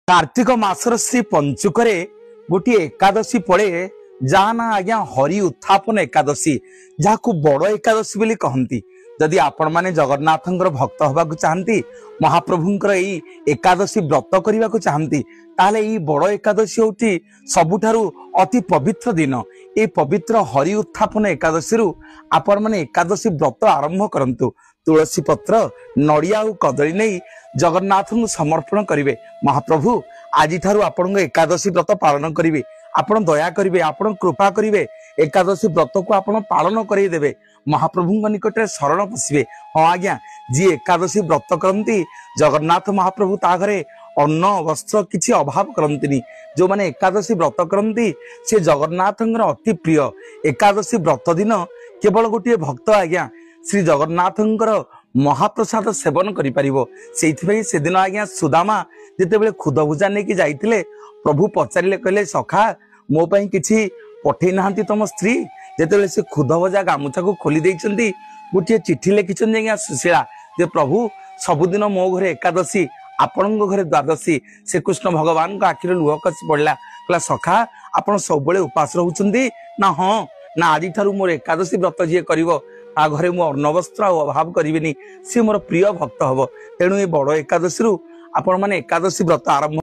कार्तिक मासर श्री पंचुकरे गोटे एकादशी पड़े जहाँ ना आज्ञा हरि उत्थापन एकादशी जहाँ बड़ एकादशी बोली कहती। जदि आपण माने जगन्नाथंकर भक्त होगा चाहती महाप्रभुंकर यही एकादशी व्रत करने को चाहती ताले यही बड़ एकादशी होती सबुठारु अति पवित्र दिन। ये पवित्र हरि उत्थापन एकादशी रु आपण माने एकादशी व्रत आरंभ करंतु। तुलसी पत्र नड़िया और कदली नहीं जगन्नाथ को समर्पण करेंगे। महाप्रभु आज ठारू आपण एकादशी व्रत पालन करेंगे, आपण दया करेंगे, आपण कृपा करेंगे, एकादशी व्रत को आपण पालन करदेवे। महाप्रभु निकट में शरण पशिबे। हाँ आज्ञा, जी एकादशी व्रत करती जगन्नाथ महाप्रभु ता घरे अन्न वस्त्र किसी अभाव करती। जो माने एकादशी व्रत करती से जगन्नाथ अति प्रिय। एकादशी व्रत दिन केवल गोटे भक्त आज्ञा श्री जगन्नाथंकर महाप्रसाद सेवन करिपारिबो। सेइथिबे से दिन आज्ञा सुदामा जेतेबेले खुद भुजा नेकी जाइतिले प्रभु पचारिले कहले सखा मो पई किछि पठै नाहंती तम स्त्री। जेतेबेले से खुद भजा गामुछा को खोली देइचंती गोटे चिट्ठी लिखिचंती आज्ञा सुशीला जे प्रभु सबुदिन मो घरे एकादशी आपणको घरे द्वादशी। श्री कृष्ण भगवान को आखिर लुह खसी पड़ला कहला सखा आपण सबबेले उपास रहउचंती ना? हाँ ना, आज ठारू मोर एकादशी व्रत जी करिवो आ घरे मु अन्न वस्त्र अभाव करिवेनी, सी मोर प्रिय भक्त हबो। तेणु ये बड़ एकादशी रु आपण माने एकादशी व्रत आरंभ